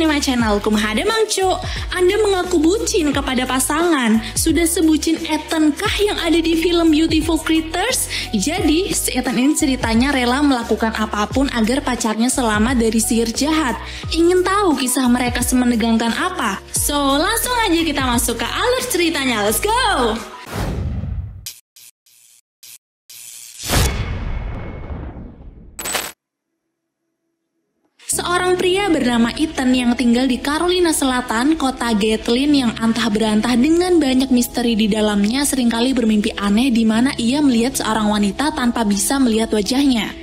Cinema Channel, kumahada Mangco. Anda mengaku bucin kepada pasangan. Sudah sebucin Ethan kah yang ada di film Beautiful Creatures? Jadi, si Ethan ini ceritanya rela melakukan apapun agar pacarnya selamat dari sihir jahat. Ingin tahu kisah mereka semenegangkan apa? So, langsung aja kita masuk ke alur ceritanya. Let's go! Seorang pria bernama Ethan yang tinggal di Carolina Selatan, kota Gatlin yang antah berantah dengan banyak misteri di dalamnya, seringkali bermimpi aneh di mana ia melihat seorang wanita tanpa bisa melihat wajahnya.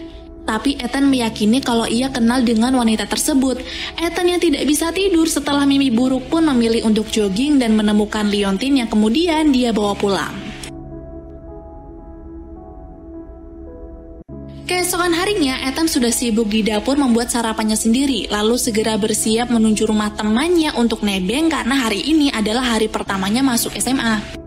Tapi Ethan meyakini kalau ia kenal dengan wanita tersebut. Ethan yang tidak bisa tidur setelah mimpi buruk pun memilih untuk jogging dan menemukan liontin yang kemudian dia bawa pulang. Keesokan harinya, Ethan sudah sibuk di dapur membuat sarapannya sendiri, lalu segera bersiap menuju rumah temannya untuk nebeng karena hari ini adalah hari pertamanya masuk SMA.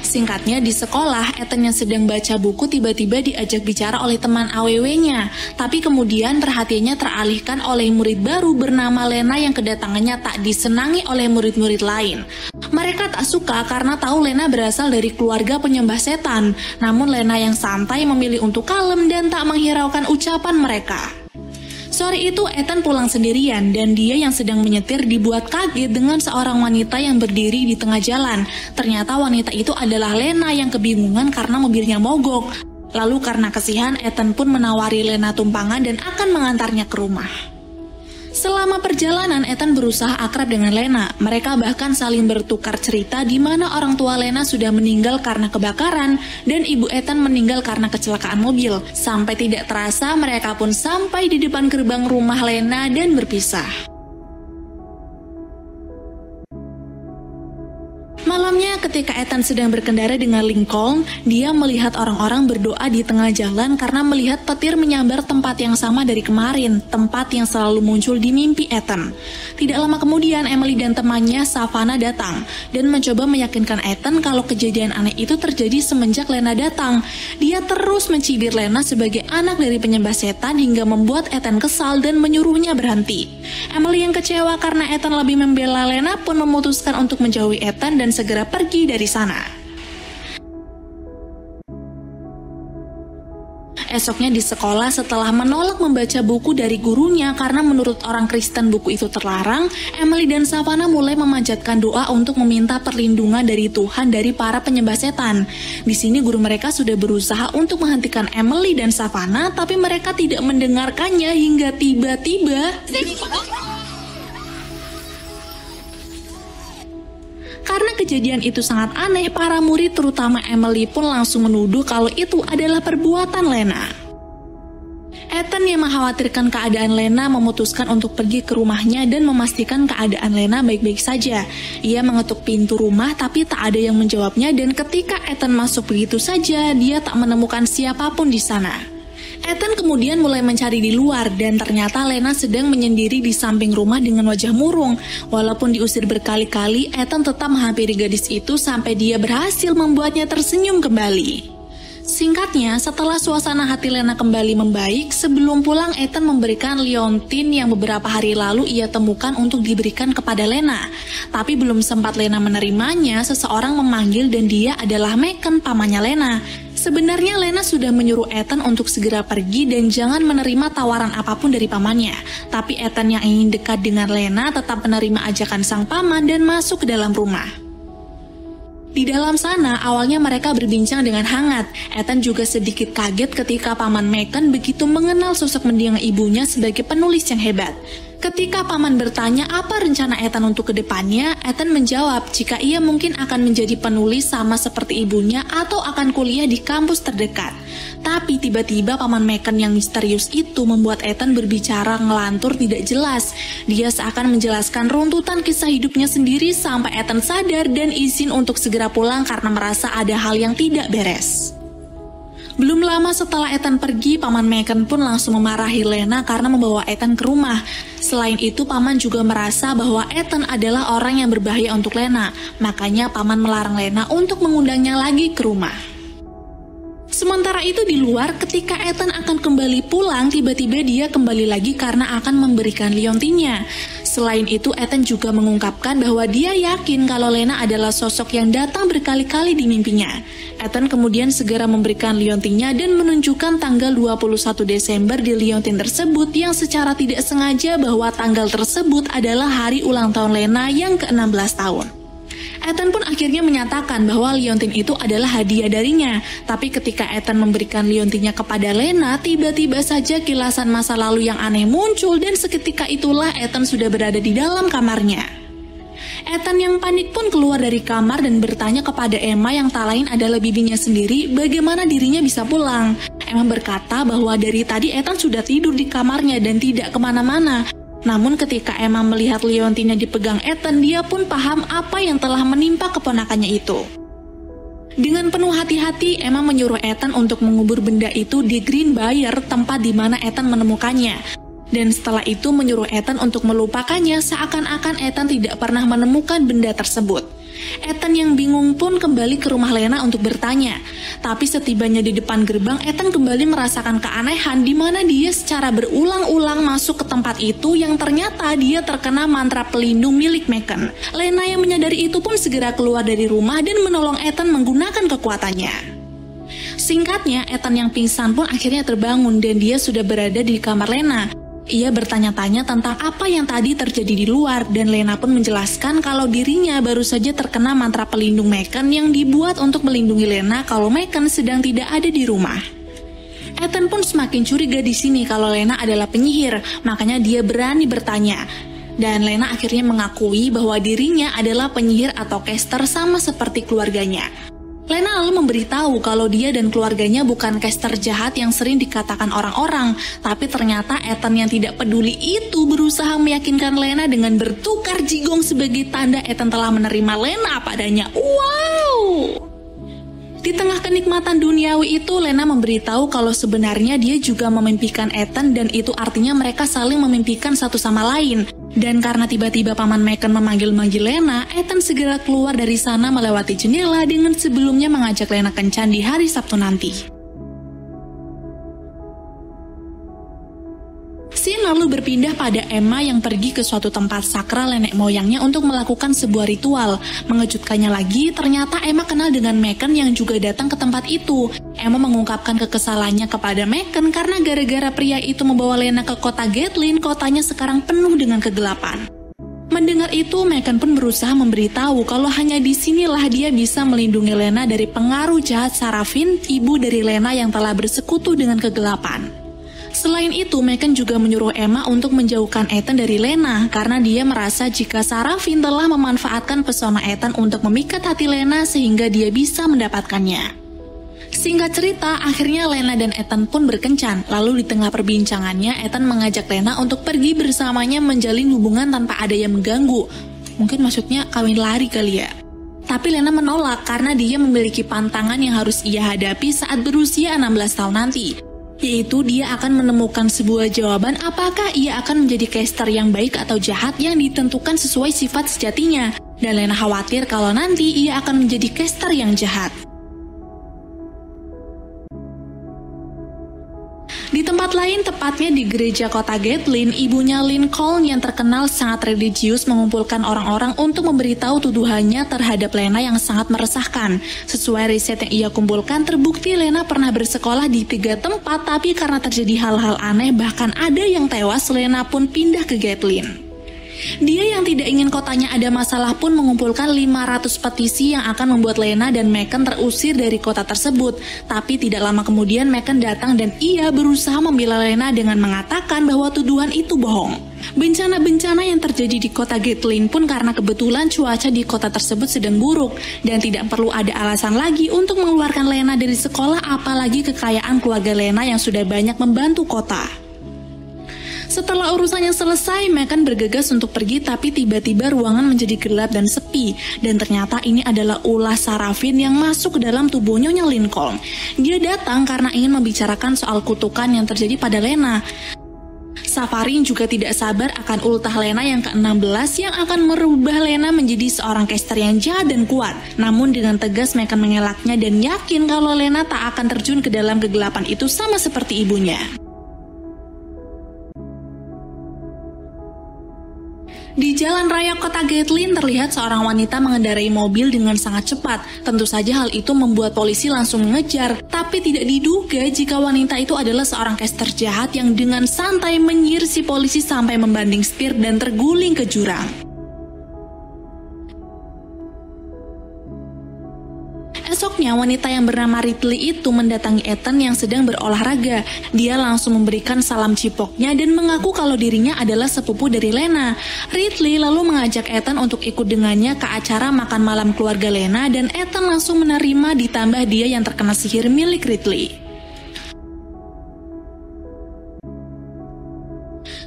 Singkatnya, di sekolah, Ethan yang sedang baca buku tiba-tiba diajak bicara oleh teman AWW-nya. Tapi kemudian perhatiannya teralihkan oleh murid baru bernama Lena yang kedatangannya tak disenangi oleh murid-murid lain. Mereka tak suka karena tahu Lena berasal dari keluarga penyembah setan. Namun Lena yang santai memilih untuk kalem dan tak menghiraukan ucapan mereka. Sore itu Ethan pulang sendirian dan dia yang sedang menyetir dibuat kaget dengan seorang wanita yang berdiri di tengah jalan. Ternyata wanita itu adalah Lena yang kebingungan karena mobilnya mogok. Lalu karena kasihan, Ethan pun menawari Lena tumpangan dan akan mengantarnya ke rumah. Selama perjalanan, Ethan berusaha akrab dengan Lena. Mereka bahkan saling bertukar cerita di mana orang tua Lena sudah meninggal karena kebakaran dan ibu Ethan meninggal karena kecelakaan mobil. Sampai tidak terasa mereka pun sampai di depan gerbang rumah Lena dan berpisah. Malamnya ketika Ethan sedang berkendara dengan Lincoln, dia melihat orang-orang berdoa di tengah jalan karena melihat petir menyambar tempat yang sama dari kemarin, tempat yang selalu muncul di mimpi Ethan. Tidak lama kemudian Emily dan temannya Savannah datang dan mencoba meyakinkan Ethan kalau kejadian aneh itu terjadi semenjak Lena datang. Dia terus mencibir Lena sebagai anak dari penyembah setan hingga membuat Ethan kesal dan menyuruhnya berhenti. Emily yang kecewa karena Ethan lebih membela Lena pun memutuskan untuk menjauhi Ethan dan segera pergi dari sana. Esoknya di sekolah, setelah menolak membaca buku dari gurunya karena menurut orang Kristen buku itu terlarang, Emily dan Savannah mulai memanjatkan doa untuk meminta perlindungan dari Tuhan dari para penyembah setan. Di sini guru mereka sudah berusaha untuk menghentikan Emily dan Savannah, tapi mereka tidak mendengarkannya hingga tiba-tiba karena kejadian itu sangat aneh, para murid terutama Emily pun langsung menuduh kalau itu adalah perbuatan Lena. Ethan yang mengkhawatirkan keadaan Lena memutuskan untuk pergi ke rumahnya dan memastikan keadaan Lena baik-baik saja. Ia mengetuk pintu rumah tapi tak ada yang menjawabnya dan ketika Ethan masuk begitu saja, dia tak menemukan siapapun di sana. Ethan kemudian mulai mencari di luar dan ternyata Lena sedang menyendiri di samping rumah dengan wajah murung. Walaupun diusir berkali-kali, Ethan tetap menghampiri gadis itu sampai dia berhasil membuatnya tersenyum kembali. Singkatnya, setelah suasana hati Lena kembali membaik, sebelum pulang Ethan memberikan liontin yang beberapa hari lalu ia temukan untuk diberikan kepada Lena. Tapi belum sempat Lena menerimanya, seseorang memanggil dan dia adalah Megan, pamannya Lena. Sebenarnya Lena sudah menyuruh Ethan untuk segera pergi dan jangan menerima tawaran apapun dari pamannya. Tapi Ethan yang ingin dekat dengan Lena tetap menerima ajakan sang paman dan masuk ke dalam rumah. Di dalam sana, awalnya mereka berbincang dengan hangat. Ethan juga sedikit kaget ketika paman Megan begitu mengenal sosok mendiang ibunya sebagai penulis yang hebat. Ketika paman bertanya apa rencana Ethan untuk kedepannya, Ethan menjawab jika ia mungkin akan menjadi penulis sama seperti ibunya atau akan kuliah di kampus terdekat. Tapi tiba-tiba paman Megan yang misterius itu membuat Ethan berbicara ngelantur tidak jelas. Dia seakan menjelaskan runtutan kisah hidupnya sendiri sampai Ethan sadar dan izin untuk segera pulang karena merasa ada hal yang tidak beres. Belum lama setelah Ethan pergi, paman Megan pun langsung memarahi Lena karena membawa Ethan ke rumah. Selain itu, paman juga merasa bahwa Ethan adalah orang yang berbahaya untuk Lena. Makanya paman melarang Lena untuk mengundangnya lagi ke rumah. Sementara itu di luar, ketika Ethan akan kembali pulang, tiba-tiba dia kembali lagi karena akan memberikan liontinnya. Selain itu, Ethan juga mengungkapkan bahwa dia yakin kalau Lena adalah sosok yang datang berkali-kali di mimpinya. Ethan kemudian segera memberikan liontinnya dan menunjukkan tanggal 21 Desember di liontin tersebut yang secara tidak sengaja bahwa tanggal tersebut adalah hari ulang tahun Lena yang ke-16 tahun. Ethan pun akhirnya menyatakan bahwa liontin itu adalah hadiah darinya. Tapi ketika Ethan memberikan liontinnya kepada Lena, tiba-tiba saja kilasan masa lalu yang aneh muncul dan seketika itulah Ethan sudah berada di dalam kamarnya. Ethan yang panik pun keluar dari kamar dan bertanya kepada Emma yang tak lain adalah bibinya sendiri bagaimana dirinya bisa pulang. Emma berkata bahwa dari tadi Ethan sudah tidur di kamarnya dan tidak kemana-mana. Namun ketika Emma melihat liontinnya dipegang Ethan, dia pun paham apa yang telah menimpa keponakannya itu. Dengan penuh hati-hati, Emma menyuruh Ethan untuk mengubur benda itu di Greenbrier, tempat di mana Ethan menemukannya. Dan setelah itu menyuruh Ethan untuk melupakannya seakan-akan Ethan tidak pernah menemukan benda tersebut. Ethan yang bingung pun kembali ke rumah Lena untuk bertanya. Tapi setibanya di depan gerbang, Ethan kembali merasakan keanehan di mana dia secara berulang-ulang masuk ke tempat itu yang ternyata dia terkena mantra pelindung milik Megan. Lena yang menyadari itu pun segera keluar dari rumah dan menolong Ethan menggunakan kekuatannya. Singkatnya, Ethan yang pingsan pun akhirnya terbangun dan dia sudah berada di kamar Lena. Ia bertanya-tanya tentang apa yang tadi terjadi di luar dan Lena pun menjelaskan kalau dirinya baru saja terkena mantra pelindung Megan yang dibuat untuk melindungi Lena kalau Megan sedang tidak ada di rumah. Ethan pun semakin curiga di sini kalau Lena adalah penyihir, makanya dia berani bertanya. Dan Lena akhirnya mengakui bahwa dirinya adalah penyihir atau caster sama seperti keluarganya. Lena lalu memberitahu kalau dia dan keluarganya bukan caster jahat yang sering dikatakan orang-orang, tapi ternyata Ethan yang tidak peduli itu berusaha meyakinkan Lena dengan bertukar jigong sebagai tanda Ethan telah menerima Lena padanya. Wow! Di tengah kenikmatan duniawi itu, Lena memberitahu kalau sebenarnya dia juga memimpikan Ethan dan itu artinya mereka saling memimpikan satu sama lain. Dan karena tiba-tiba paman Megan memanggil-manggil Lena, Ethan segera keluar dari sana melewati jendela dengan sebelumnya mengajak Lena kencan di hari Sabtu nanti. Scene lalu berpindah pada Emma yang pergi ke suatu tempat sakral nenek moyangnya untuk melakukan sebuah ritual. Mengejutkannya lagi, ternyata Emma kenal dengan Megan yang juga datang ke tempat itu. Emma mengungkapkan kekesalannya kepada Megan karena gara-gara pria itu membawa Lena ke kota Gatlin, kotanya sekarang penuh dengan kegelapan. Mendengar itu, Megan pun berusaha memberitahu kalau hanya disinilah dia bisa melindungi Lena dari pengaruh jahat Sarafin, ibu dari Lena yang telah bersekutu dengan kegelapan. Selain itu, Megan juga menyuruh Emma untuk menjauhkan Ethan dari Lena karena dia merasa jika Sarafin telah memanfaatkan pesona Ethan untuk memikat hati Lena sehingga dia bisa mendapatkannya. Singkat cerita, akhirnya Lena dan Ethan pun berkencan. Lalu di tengah perbincangannya, Ethan mengajak Lena untuk pergi bersamanya menjalin hubungan tanpa ada yang mengganggu. Mungkin maksudnya kawin lari kali ya. Tapi Lena menolak karena dia memiliki pantangan yang harus ia hadapi saat berusia 16 tahun nanti. Yaitu dia akan menemukan sebuah jawaban apakah ia akan menjadi caster yang baik atau jahat yang ditentukan sesuai sifat sejatinya. Dan Lena khawatir kalau nanti ia akan menjadi caster yang jahat. Di tempat lain, tepatnya di gereja kota Gatlin, ibunya Lincoln yang terkenal sangat religius mengumpulkan orang-orang untuk memberitahu tuduhannya terhadap Lena yang sangat meresahkan. Sesuai riset yang ia kumpulkan, terbukti Lena pernah bersekolah di 3 tempat, tapi karena terjadi hal-hal aneh bahkan ada yang tewas, Lena pun pindah ke Gatlin. Dia yang tidak ingin kotanya ada masalah pun mengumpulkan 500 petisi yang akan membuat Lena dan Megan terusir dari kota tersebut. Tapi tidak lama kemudian Megan datang dan ia berusaha membela Lena dengan mengatakan bahwa tuduhan itu bohong. Bencana-bencana yang terjadi di kota Gatlin pun karena kebetulan cuaca di kota tersebut sedang buruk dan tidak perlu ada alasan lagi untuk mengeluarkan Lena dari sekolah, apalagi kekayaan keluarga Lena yang sudah banyak membantu kota. Setelah urusannya selesai, Megan bergegas untuk pergi tapi tiba-tiba ruangan menjadi gelap dan sepi. Dan ternyata ini adalah ulah Sarafin yang masuk ke dalam tubuh Nyonya Lincoln. Dia datang karena ingin membicarakan soal kutukan yang terjadi pada Lena. Safarin juga tidak sabar akan ultah Lena yang ke-16 yang akan merubah Lena menjadi seorang caster yang jahat dan kuat. Namun dengan tegas Megan mengelaknya dan yakin kalau Lena tak akan terjun ke dalam kegelapan itu sama seperti ibunya. Di jalan raya kota Gatlin terlihat seorang wanita mengendarai mobil dengan sangat cepat. Tentu saja hal itu membuat polisi langsung mengejar, tapi tidak diduga jika wanita itu adalah seorang caster jahat yang dengan santai menyihir si polisi sampai membanding setir dan terguling ke jurang. Esoknya, wanita yang bernama Ridley itu mendatangi Ethan yang sedang berolahraga. Dia langsung memberikan salam cipoknya dan mengaku kalau dirinya adalah sepupu dari Lena. Ridley lalu mengajak Ethan untuk ikut dengannya ke acara makan malam keluarga Lena dan Ethan langsung menerima ditambah dia yang terkena sihir milik Ridley.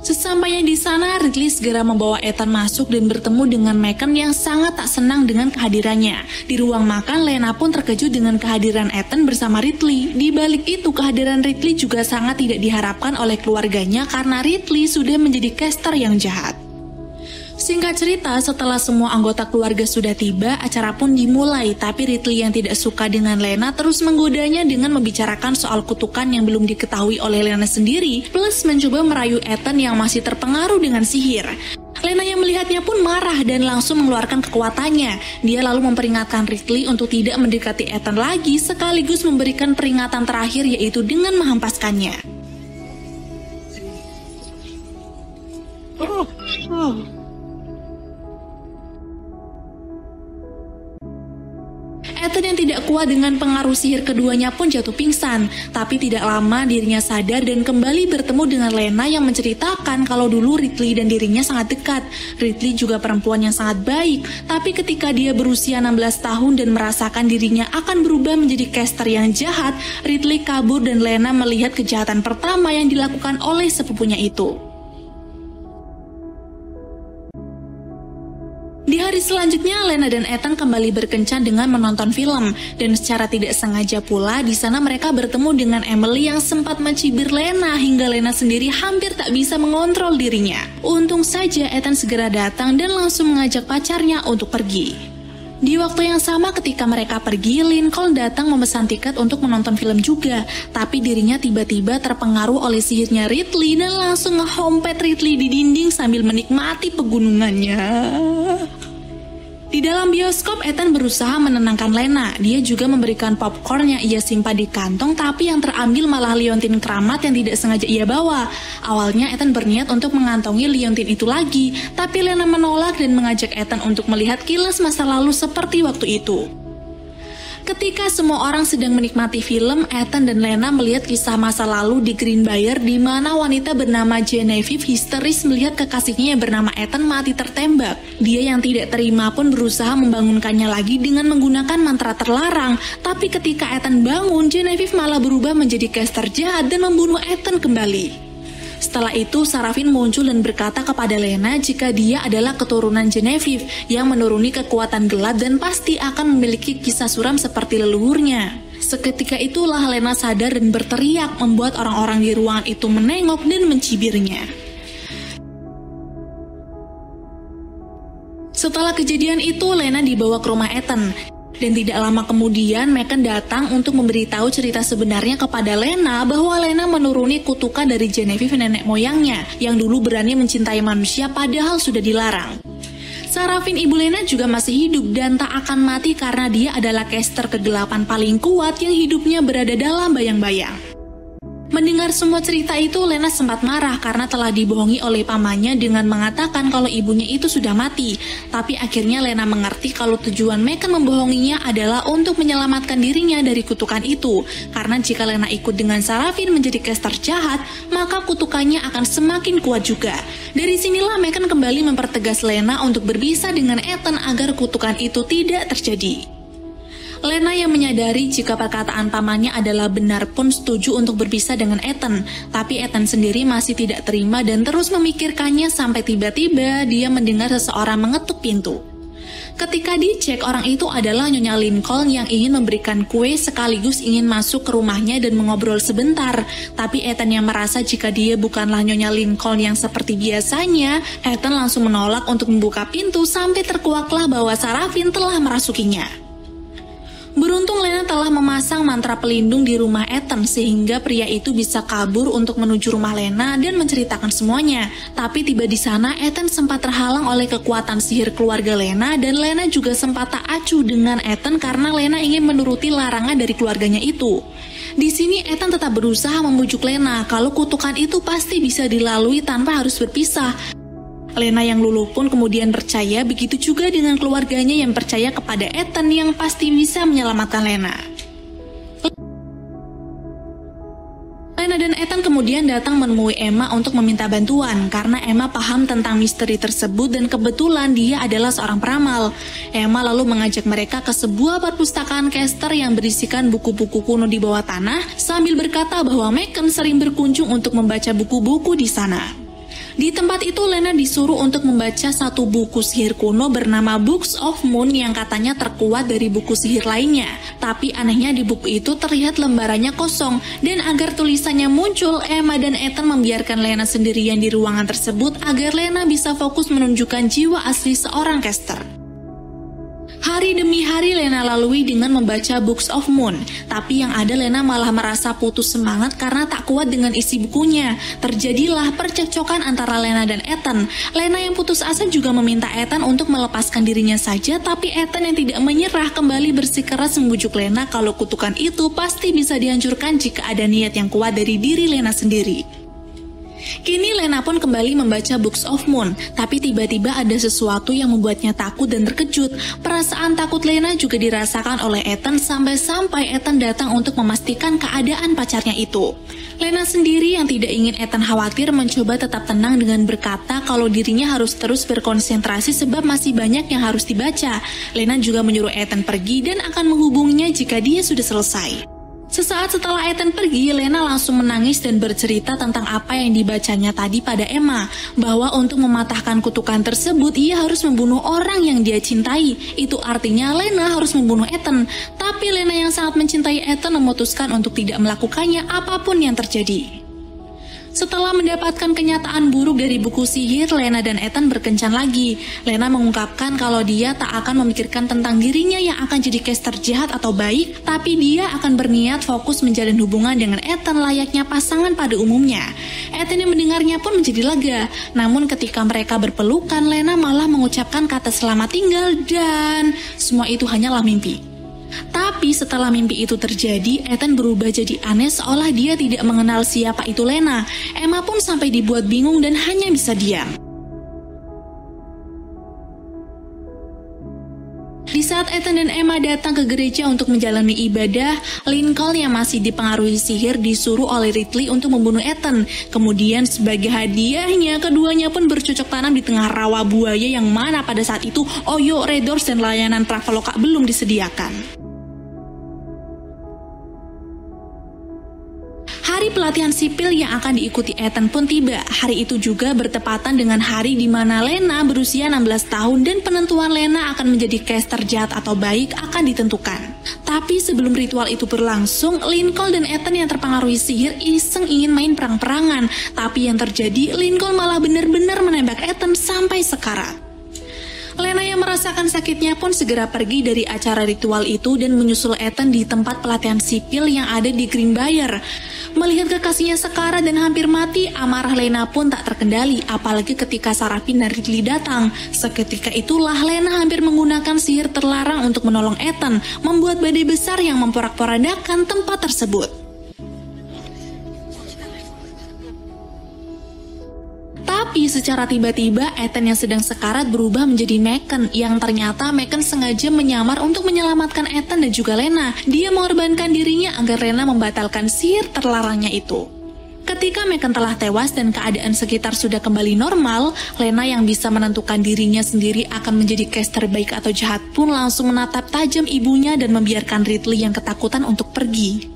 Sesampainya di sana, Ridley segera membawa Ethan masuk dan bertemu dengan Megan yang sangat tak senang dengan kehadirannya. Di ruang makan, Lena pun terkejut dengan kehadiran Ethan bersama Ridley. Di balik itu, kehadiran Ridley juga sangat tidak diharapkan oleh keluarganya karena Ridley sudah menjadi caster yang jahat. Singkat cerita, setelah semua anggota keluarga sudah tiba, acara pun dimulai. Tapi Ridley yang tidak suka dengan Lena terus menggodanya dengan membicarakan soal kutukan yang belum diketahui oleh Lena sendiri, plus mencoba merayu Ethan yang masih terpengaruh dengan sihir. Lena yang melihatnya pun marah dan langsung mengeluarkan kekuatannya. Dia lalu memperingatkan Ridley untuk tidak mendekati Ethan lagi, sekaligus memberikan peringatan terakhir yaitu dengan menghempaskannya. Ethan yang tidak kuat dengan pengaruh sihir keduanya pun jatuh pingsan. Tapi tidak lama dirinya sadar dan kembali bertemu dengan Lena yang menceritakan kalau dulu Ridley dan dirinya sangat dekat. Ridley juga perempuan yang sangat baik. Tapi ketika dia berusia 16 tahun dan merasakan dirinya akan berubah menjadi caster yang jahat, Ridley kabur dan Lena melihat kejahatan pertama yang dilakukan oleh sepupunya itu. Di hari selanjutnya, Lena dan Ethan kembali berkencan dengan menonton film. Dan secara tidak sengaja pula, di sana mereka bertemu dengan Emily yang sempat mencibir Lena hingga Lena sendiri hampir tak bisa mengontrol dirinya. Untung saja Ethan segera datang dan langsung mengajak pacarnya untuk pergi. Di waktu yang sama ketika mereka pergi, Lincoln datang memesan tiket untuk menonton film juga. Tapi dirinya tiba-tiba terpengaruh oleh sihirnya Ridley dan langsung ngehompet Ridley di dinding sambil menikmati pegunungannya. Di dalam bioskop, Ethan berusaha menenangkan Lena. Dia juga memberikan popcorn yang ia simpan di kantong, tapi yang terambil malah liontin keramat yang tidak sengaja ia bawa. Awalnya Ethan berniat untuk mengantongi liontin itu lagi, tapi Lena menolak dan mengajak Ethan untuk melihat kilas masa lalu seperti waktu itu. Ketika semua orang sedang menikmati film, Ethan dan Lena melihat kisah masa lalu di Greenbrier di mana wanita bernama Genevieve histeris melihat kekasihnya yang bernama Ethan mati tertembak. Dia yang tidak terima pun berusaha membangunkannya lagi dengan menggunakan mantra terlarang. Tapi ketika Ethan bangun, Genevieve malah berubah menjadi caster jahat dan membunuh Ethan kembali. Setelah itu, Sarafin muncul dan berkata kepada Lena jika dia adalah keturunan Genevieve yang menuruni kekuatan gelap dan pasti akan memiliki kisah suram seperti leluhurnya. Seketika itulah Lena sadar dan berteriak, membuat orang-orang di ruangan itu menengok dan mencibirnya. Setelah kejadian itu, Lena dibawa ke rumah Ethan. Dan tidak lama kemudian, Megan datang untuk memberitahu cerita sebenarnya kepada Lena bahwa Lena menuruni kutukan dari Genevieve nenek moyangnya yang dulu berani mencintai manusia padahal sudah dilarang. Sarafin ibu Lena juga masih hidup dan tak akan mati karena dia adalah caster kegelapan paling kuat yang hidupnya berada dalam bayang-bayang. Mendengar semua cerita itu, Lena sempat marah karena telah dibohongi oleh pamannya dengan mengatakan kalau ibunya itu sudah mati. Tapi akhirnya Lena mengerti kalau tujuan Megan membohonginya adalah untuk menyelamatkan dirinya dari kutukan itu. Karena jika Lena ikut dengan Sarafin menjadi caster jahat, maka kutukannya akan semakin kuat juga. Dari sinilah Megan kembali mempertegas Lena untuk berpisah dengan Ethan agar kutukan itu tidak terjadi. Lena yang menyadari jika perkataan pamannya adalah benar pun setuju untuk berpisah dengan Ethan. Tapi Ethan sendiri masih tidak terima dan terus memikirkannya sampai tiba-tiba dia mendengar seseorang mengetuk pintu. Ketika dicek, orang itu adalah Nyonya Lincoln yang ingin memberikan kue sekaligus ingin masuk ke rumahnya dan mengobrol sebentar. Tapi Ethan yang merasa jika dia bukanlah Nyonya Lincoln yang seperti biasanya, Ethan langsung menolak untuk membuka pintu sampai terkuaklah bahwa Sarafin telah merasukinya. Beruntung Lena telah memasang mantra pelindung di rumah Ethan sehingga pria itu bisa kabur untuk menuju rumah Lena dan menceritakan semuanya. Tapi tiba di sana Ethan sempat terhalang oleh kekuatan sihir keluarga Lena dan Lena juga sempat tak acuh dengan Ethan karena Lena ingin menuruti larangan dari keluarganya itu. Di sini Ethan tetap berusaha membujuk Lena kalau kutukan itu pasti bisa dilalui tanpa harus berpisah. Lena yang luluh pun kemudian percaya, begitu juga dengan keluarganya yang percaya kepada Ethan yang pasti bisa menyelamatkan Lena. Lena dan Ethan kemudian datang menemui Emma untuk meminta bantuan karena Emma paham tentang misteri tersebut dan kebetulan dia adalah seorang peramal. Emma lalu mengajak mereka ke sebuah perpustakaan Kester yang berisikan buku-buku kuno di bawah tanah sambil berkata bahwa Megan sering berkunjung untuk membaca buku-buku di sana. Di tempat itu Lena disuruh untuk membaca satu buku sihir kuno bernama Books of Moon yang katanya terkuat dari buku sihir lainnya. Tapi anehnya di buku itu terlihat lembarannya kosong dan agar tulisannya muncul, Emma dan Ethan membiarkan Lena sendirian di ruangan tersebut agar Lena bisa fokus menunjukkan jiwa asli seorang caster. Hari demi hari Lena lalui dengan membaca Books of Moon, tapi yang ada Lena malah merasa putus semangat karena tak kuat dengan isi bukunya. Terjadilah percekcokan antara Lena dan Ethan. Lena yang putus asa juga meminta Ethan untuk melepaskan dirinya saja, tapi Ethan yang tidak menyerah kembali bersikeras membujuk Lena kalau kutukan itu pasti bisa dihancurkan jika ada niat yang kuat dari diri Lena sendiri. Kini Lena pun kembali membaca Books of Moon, tapi tiba-tiba ada sesuatu yang membuatnya takut dan terkejut. Perasaan takut Lena juga dirasakan oleh Ethan sampai Ethan datang untuk memastikan keadaan pacarnya itu. Lena sendiri yang tidak ingin Ethan khawatir mencoba tetap tenang dengan berkata kalau dirinya harus terus berkonsentrasi sebab masih banyak yang harus dibaca. Lena juga menyuruh Ethan pergi dan akan menghubunginya jika dia sudah selesai. Sesaat setelah Ethan pergi, Lena langsung menangis dan bercerita tentang apa yang dibacanya tadi pada Emma, bahwa untuk mematahkan kutukan tersebut, ia harus membunuh orang yang dia cintai. Itu artinya Lena harus membunuh Ethan, tapi Lena yang sangat mencintai Ethan memutuskan untuk tidak melakukannya apapun yang terjadi. Setelah mendapatkan kenyataan buruk dari buku sihir, Lena dan Ethan berkencan lagi. Lena mengungkapkan kalau dia tak akan memikirkan tentang dirinya yang akan jadi caster jahat atau baik, tapi dia akan berniat fokus menjalin hubungan dengan Ethan layaknya pasangan pada umumnya. Ethan yang mendengarnya pun menjadi lega. Namun ketika mereka berpelukan, Lena malah mengucapkan kata selamat tinggal dan semua itu hanyalah mimpi. Tapi setelah mimpi itu terjadi, Ethan berubah jadi aneh seolah dia tidak mengenal siapa itu Lena. Emma pun sampai dibuat bingung dan hanya bisa diam. Di saat Ethan dan Emma datang ke gereja untuk menjalani ibadah, Lincoln yang masih dipengaruhi sihir disuruh oleh Ridley untuk membunuh Ethan. Kemudian sebagai hadiahnya, keduanya pun bercocok tanam di tengah rawa buaya yang mana pada saat itu Oyo, Red Doors, dan layanan Traveloka belum disediakan. Hari pelatihan sipil yang akan diikuti Ethan pun tiba. Hari itu juga bertepatan dengan hari di mana Lena berusia 16 tahun dan penentuan Lena akan menjadi caster jahat atau baik akan ditentukan. Tapi sebelum ritual itu berlangsung, Lincoln dan Ethan yang terpengaruhi sihir iseng ingin main perang-perangan. Tapi yang terjadi, Lincoln malah benar-benar menembak Ethan sampai sekarat. Lena yang merasakan sakitnya pun segera pergi dari acara ritual itu dan menyusul Ethan di tempat pelatihan sipil yang ada di Greenbrier. Melihat kekasihnya sekarat dan hampir mati, amarah Lena pun tak terkendali, apalagi ketika Sarafin dan Ridley datang. Seketika itulah Lena hampir menggunakan sihir terlarang untuk menolong Ethan, membuat badai besar yang memporak-porandakan tempat tersebut. Tapi secara tiba-tiba Ethan yang sedang sekarat berubah menjadi Megan, yang ternyata Megan sengaja menyamar untuk menyelamatkan Ethan dan juga Lena. Dia mengorbankan dirinya agar Lena membatalkan sihir terlarangnya itu. Ketika Megan telah tewas dan keadaan sekitar sudah kembali normal, Lena yang bisa menentukan dirinya sendiri akan menjadi caster baik atau jahat pun langsung menatap tajam ibunya dan membiarkan Ridley yang ketakutan untuk pergi.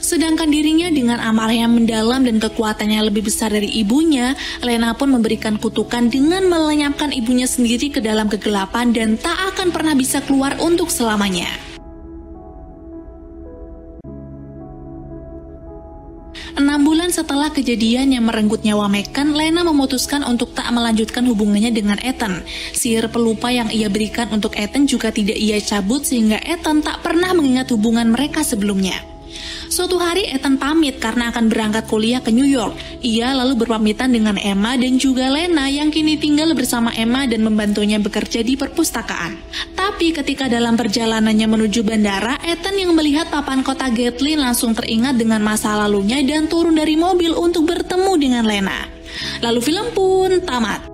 Sedangkan dirinya dengan amarah yang mendalam dan kekuatannya lebih besar dari ibunya, Lena pun memberikan kutukan dengan melenyapkan ibunya sendiri ke dalam kegelapan dan tak akan pernah bisa keluar untuk selamanya. Enam bulan setelah kejadian yang merenggut nyawa Megan, Lena memutuskan untuk tak melanjutkan hubungannya dengan Ethan. Sihir pelupa yang ia berikan untuk Ethan juga tidak ia cabut sehingga Ethan tak pernah mengingat hubungan mereka sebelumnya. Suatu hari Ethan pamit karena akan berangkat kuliah ke New York. Ia lalu berpamitan dengan Emma dan juga Lena yang kini tinggal bersama Emma dan membantunya bekerja di perpustakaan. Tapi ketika dalam perjalanannya menuju bandara, Ethan yang melihat papan kota Gatlin langsung teringat dengan masa lalunya dan turun dari mobil untuk bertemu dengan Lena. Lalu film pun tamat.